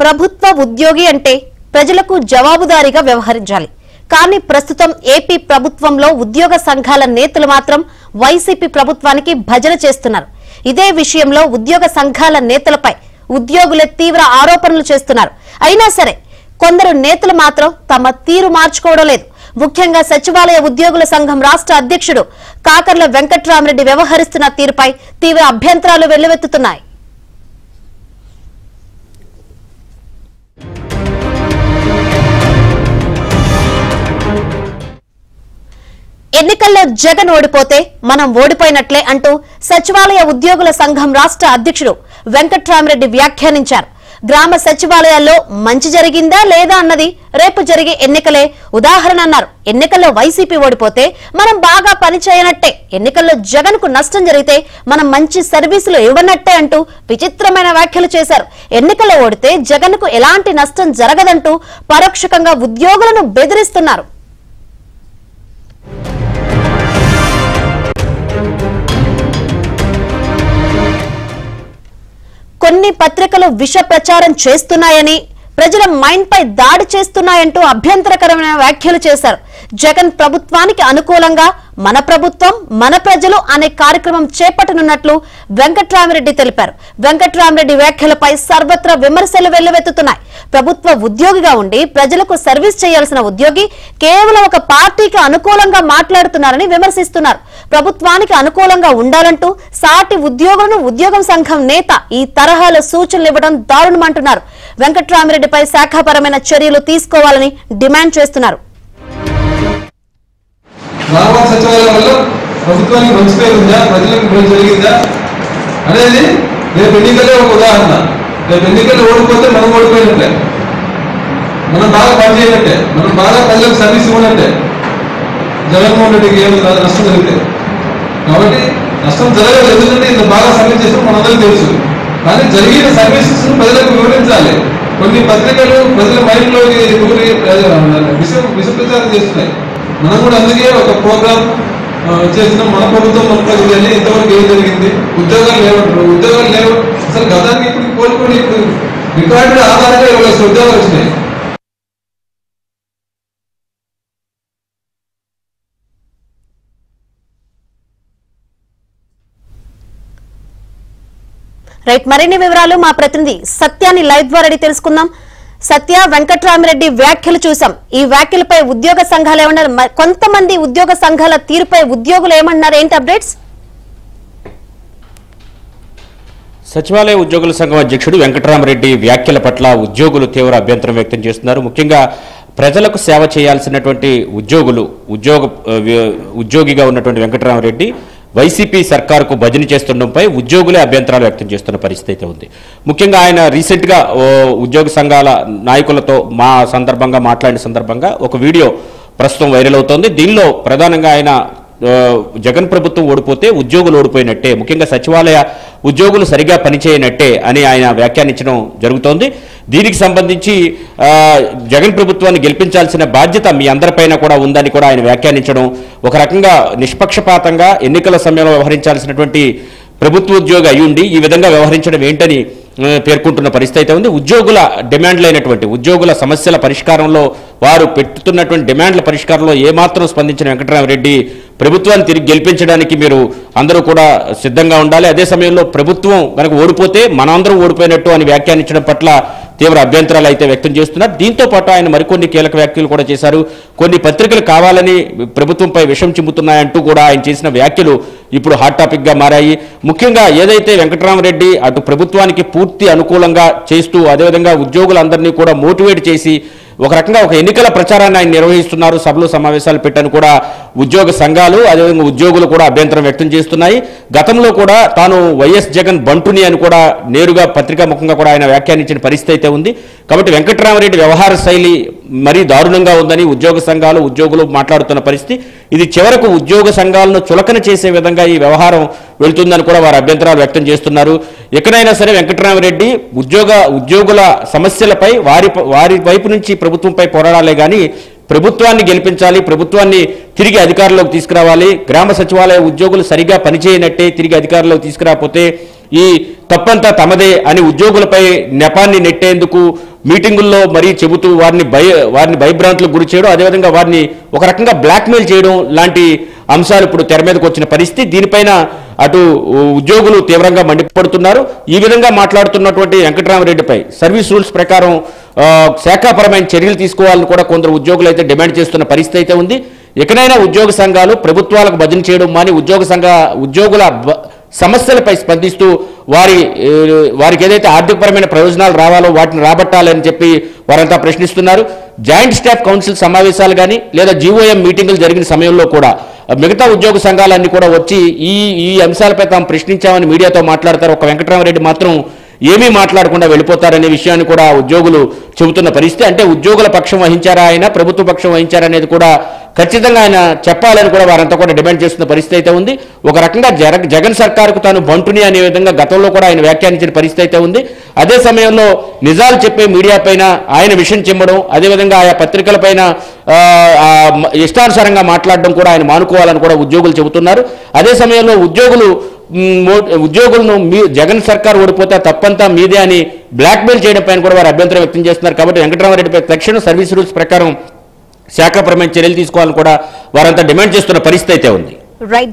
ప్రభుత్వ ఉద్యోగి అంటే ప్రజలకు జవాబుదారీగా వ్యవహరించాలి. కానీ ప్రస్తుతం ఏపీ ప్రభుత్వంలో ఉద్యోగ సంఘాల నేతలు మాత్రం వైసీపీ ప్రభుత్వానికి భజన చేస్తున్నారు. ఇదే విషయంలో ఉద్యోగ సంఘాల నేతలపై ఉద్యోగులే తీవ్ర ఆరోపణలు చేస్తున్నారు. అయినా సరే కొందరు నేతలు మాత్రం తమ తీరు మార్చుకోవడం లేదు. ముఖ్యంగా సచివాలయ ఉద్యోగుల సంఘం రాష్ట్ర అధ్యక్షుడు కాకర్ల వెంకట్రామరెడ్డి వ్యవహరిస్తున్న తీరుపై తీవ్ర అభ్యంతరాలు వెల్లువెత్తుతున్నాయి. ఎన్నికల్లో జగన్ ఓడిపోతే మనం ఓడిపోయినట్లే అంటూ సచివాలయ ఉద్యోగుల సంఘం రాష్ట్ర అధ్యక్షుడు వెంకట్రామరెడ్డి వ్యాఖ్యానించారు. గ్రామ సచివాలయాల్లో మంచి జరిగిందా లేదా అన్నది రేపు జరిగే ఎన్నికలే ఉదాహరణ అన్నారు. ఎన్నికల్లో వైసీపీ ఓడిపోతే మనం బాగా పనిచేయనట్టే, ఎన్నికల్లో జగన్ కు నష్టం జరిగితే మనం మంచి సర్వీసులు ఇవ్వనట్టే అంటూ విచిత్రమైన వ్యాఖ్యలు చేశారు. ఎన్నికల్లో ఓడితే జగన్ కు ఎలాంటి నష్టం జరగదంటూ పరోక్షకంగా ఉద్యోగులను బెదిరిస్తున్నారు. కొన్ని పత్రికలు విష ప్రచారం చేస్తున్నాయని, ప్రజల మైండ్ పై దాడి చేస్తున్నాయంటూ అభ్యంతరకరమైన వ్యాఖ్యలు చేశారు. జగన్ ప్రభుత్వానికి అనుకూలంగా మన ప్రభుత్వం మన ప్రజలు అనే కార్యక్రమం చేపట్టనున్నట్లు వెంకట్రామరెడ్డి తెలిపారు. వెంకట్రామరెడ్డి వ్యాఖ్యలపై సర్వత్రా విమర్శలు వెల్లువెత్తుతున్నాయి. ప్రభుత్వ ఉద్యోగిగా ఉండి ప్రజలకు సర్వీస్ చేయాల్సిన ఉద్యోగి కేవలం ఒక పార్టీకి అనుకూలంగా మాట్లాడుతున్నారని విమర్శిస్తున్నారు. ప్రభుత్వానికి అనుకూలంగా ఉండాలంటూ సాటి ఉద్యోగులను ఉద్యోగం సంఘం నేత ఈ తరహాల సూచనలు ఇవ్వడం దారుణమంటున్నారు. వెంకట్రామరెడ్డిపై శాఖాపరమైన చర్యలు తీసుకోవాలని డిమాండ్ చేస్తున్నారు. గ్రామ సచివాలయం వల్ల ప్రభుత్వానికి మంచి పేరు ఉందా, ప్రజలకు మంచి జరిగిందా అనేది రేపు ఎన్నికలే ఒక ఉదాహరణ. రేపు ఎన్నికలు ఓడిపోతే మనం ఓడిపోయినట్టే, మనం బాగా పనిచేయనట్టే, మనం బాగా ప్రజలకు సర్వీస్ ఇవ్వనట్టే. జగన్మోహన్ రెడ్డికి ఏమి నష్టం జరిగితే, కాబట్టి నష్టం జరగదు. ఎందుకంటే ఇంత బాగా సర్వీస్ చేసిన మనందరికీ తెలుసు. కానీ జరిగిన సర్వీసెస్ ప్రజలకు వివరించాలి. కొన్ని పత్రికలు ప్రజల మైండ్లోకి విష ప్రచారం చేస్తున్నాయి. మనం కూడా అందుకే ఒక ప్రోగ్రామ్ చేసినాం. మన ప్రభుత్వం అని ఇంతవరకు ఏం జరిగింది, ఉద్యోగాలు లేవంటారు. ఉద్యోగాలు లేవు అసలు గతానికి ఇప్పుడు కోలుకొని ఇప్పుడు రికార్డు ఆధారంగా 20 లక్షల ఉద్యోగాలు వచ్చినాయి. రైట్, మరిన్ని వివరాలు మా ప్రతినిధి సత్యాన్ని లైవ్ ద్వారా అడిగి తెలుసుకుందాం. సత్య, వెంకట్రామరెడ్డి వ్యాఖ్యలు చూసాం. ఈ వ్యాఖ్యలపై ఉద్యోగ సంఘాలు ఏమన్నారు? కొంతమంది ఉద్యోగ సంఘాల తీరుపై ఉద్యోగులు ఏమన్నారు? ఏంటి అప్డేట్స్? సచివాలయ ఉద్యోగుల సంఘం అధ్యక్షుడు వెంకట్రామరెడ్డి వ్యాఖ్యల పట్ల ఉద్యోగులు తీవ్ర అభ్యంతరం వ్యక్తం చేస్తున్నారు. ముఖ్యంగా ప్రజలకు సేవ చేయాల్సినటువంటి ఉద్యోగిగా ఉన్నటువంటి వెంకట్రామరెడ్డి వైసీపీ సర్కారుకు భజన చేస్తుండడంపై ఉద్యోగులే అభ్యంతరాలు వ్యక్తం చేస్తున్న పరిస్థితి ఉంది. ముఖ్యంగా ఆయన రీసెంట్గా ఉద్యోగ సంఘాల నాయకులతో మాట్లాడిన సందర్భంగా ఒక వీడియో ప్రస్తుతం వైరల్ అవుతోంది. దీనిలో ప్రధానంగా ఆయన జగన్ ప్రభుత్వం ఓడిపోతే ఉద్యోగులు ఓడిపోయినట్టే, ముఖ్యంగా సచివాలయ ఉద్యోగులు సరిగా పనిచేయనట్టే అని ఆయన వ్యాఖ్యానించడం జరుగుతోంది. దీనికి సంబంధించి జగన్ ప్రభుత్వాన్ని గెలిపించాల్సిన బాధ్యత మీ అందరిపైన కూడా ఉందని కూడా ఆయన వ్యాఖ్యానించడం, ఒక రకంగా నిష్పక్షపాతంగా ఎన్నికల సమయంలో వ్యవహరించాల్సినటువంటి ప్రభుత్వ ఉద్యోగి అయ్యుండి ఈ విధంగా వ్యవహరించడం ఏంటని పేర్కొంటున్న పరిస్థితి అయితే ఉంది. ఉద్యోగుల డిమాండ్లైనటువంటి ఉద్యోగుల సమస్యల పరిష్కారంలో, వారు పెట్టుతున్నటువంటి డిమాండ్ల పరిష్కారంలో ఏమాత్రం స్పందించిన వెంకట్రామరెడ్డి ప్రభుత్వాన్ని తిరిగి గెలిపించడానికి మీరు అందరూ కూడా సిద్ధంగా ఉండాలి, అదే సమయంలో ప్రభుత్వం కనుక ఓడిపోతే మనందరం ఓడిపోయినట్టు అని వ్యాఖ్యానించడం పట్ల తీవ్ర అభ్యంతరాలు అయితే వ్యక్తం చేస్తున్నారు. దీంతో పాటు ఆయన మరికొన్ని కీలక వ్యాఖ్యలు కూడా చేశారు. కొన్ని పత్రికలు కావాలని ప్రభుత్వంపై విషం చిమ్ముతున్నాయంటూ కూడా ఆయన చేసిన వ్యాఖ్యలు ఇప్పుడు హాట్ టాపిక్ గా మారాయి. ముఖ్యంగా ఏదైతే వెంకట్రామరెడ్డి అటు ప్రభుత్వానికి పూర్తి అనుకూలంగా చేస్తూ, అదేవిధంగా ఉద్యోగులందరినీ కూడా మోటివేట్ చేసి ఒక రకంగా ఒక ఎన్నికల ప్రచారాన్ని ఆయన నిర్వహిస్తున్నారు, సభలు సమావేశాలు పెట్టని కూడా ఉద్యోగ సంఘాలు అదేవిధంగా ఉద్యోగులు కూడా అభ్యంతరం వ్యక్తం చేస్తున్నాయి. గతంలో కూడా తాను వైఎస్ జగన్ బంటుని అని కూడా నేరుగా పత్రికాముఖంగా కూడా ఆయన వ్యాఖ్యానించిన పరిస్థితి అయితే ఉంది. కాబట్టి వెంకట్రామరెడ్డి వ్యవహార శైలి మరీ దారుణంగా ఉందని ఉద్యోగ సంఘాలు ఉద్యోగులు మాట్లాడుతున్న పరిస్థితి. ఇది చివరకు ఉద్యోగ సంఘాలను చులకన చేసే విధంగా ఈ వ్యవహారం వెళ్తుందని కూడా వారు అభ్యంతరాలు వ్యక్తం చేస్తున్నారు. ఎక్కడైనా సరే వెంకట్రామరెడ్డి ఉద్యోగుల సమస్యలపై వారి వైపు నుంచి ప్రభుత్వంపై పోరాడాలే కానీ ప్రభుత్వాన్ని గెలిపించాలి, ప్రభుత్వాన్ని తిరిగి అధికారంలోకి తీసుకురావాలి. గ్రామ సచివాలయ ఉద్యోగులు సరిగా పనిచేయనట్టే తిరిగి అధికారంలోకి తీసుకురాకపోతే ఈ తప్పంతా తమదే అని ఉద్యోగులపై నెపాన్ని నెట్టేందుకు మీటింగుల్లో మరీ చెబుతూ వారిని భయభ్రాంతులకు గురి చేయడం, అదేవిధంగా వారిని ఒక రకంగా బ్లాక్మెయిల్ చేయడం లాంటి అంశాలు ఇప్పుడు తెర మీదకు వచ్చిన పరిస్థితి. దీనిపైన అటు ఉద్యోగులు తీవ్రంగా మండిపడుతున్నారు. ఈ విధంగా మాట్లాడుతున్నటువంటి వెంకటరామరెడ్డిపై సర్వీస్ రూల్స్ ప్రకారం శాఖాపరమైన చర్యలు తీసుకోవాలని కూడా కొందరు ఉద్యోగులు అయితే డిమాండ్ చేస్తున్న పరిస్థితి అయితే ఉంది. ఎక్కడైనా ఉద్యోగ సంఘాలు ప్రభుత్వాలకు భజన చేయడం మాని ఉద్యోగుల సమస్యలపై స్పందిస్తూ వారికి ఏదైతే ఆర్థికపరమైన ప్రయోజనాలు రావాలో వాటిని రాబట్టాలని చెప్పి వారంతా ప్రశ్నిస్తున్నారు. జాయింట్ స్టాఫ్ కౌన్సిల్ సమావేశాలు కానీ లేదా జీఓఎం మీటింగులు జరిగిన సమయంలో కూడా మిగతా ఉద్యోగ సంఘాలన్నీ కూడా వచ్చి ఈ అంశాలపై తాము ప్రశ్నించామని మీడియాతో మాట్లాడతారు. ఒక వెంకటరామరెడ్డి మాత్రం ఏమీ మాట్లాడకుండా వెళ్ళిపోతారనే విషయాన్ని కూడా ఉద్యోగులు చెబుతున్న పరిస్థితి. అంటే ఉద్యోగుల పక్షం వహించారా ఆయన, ప్రభుత్వ పక్షం వహించారా అనేది కూడా ఖచ్చితంగా ఆయన చెప్పాలని కూడా వారంతా కూడా డిమాండ్ చేస్తున్న పరిస్థితి అయితే ఉంది. ఒక రకంగా జగన్ సర్కారుకు తాను బంటుని అనే విధంగా గతంలో కూడా ఆయన వ్యాఖ్యానించిన పరిస్థితి అయితే ఉంది. అదే సమయంలో నిజాలు చెప్పే మీడియా పైన ఆయన విషయం చెమ్మడం, అదేవిధంగా ఆయా పత్రికల పైన ఇష్టానుసారంగా మాట్లాడడం కూడా ఆయన మానుకోవాలని కూడా ఉద్యోగులు చెబుతున్నారు. అదే సమయంలో ఉద్యోగులను జగన్ సర్కార్ ఓడిపోతే తప్పంతా మీదే అని బ్లాక్మెయిల్ చేయడం పైన కూడా వారు అభ్యంతరం వ్యక్తం చేస్తున్నారు. కాబట్టి వెంకటరామరెడ్డిపై తక్షణం సర్వీస్ రూల్స్ ప్రకారం శాఖాపరమైన చర్యలు తీసుకోవాలని కూడా వారంతా డిమాండ్ చేస్తున్న పరిస్థితి అయితే ఉంది. రైట్.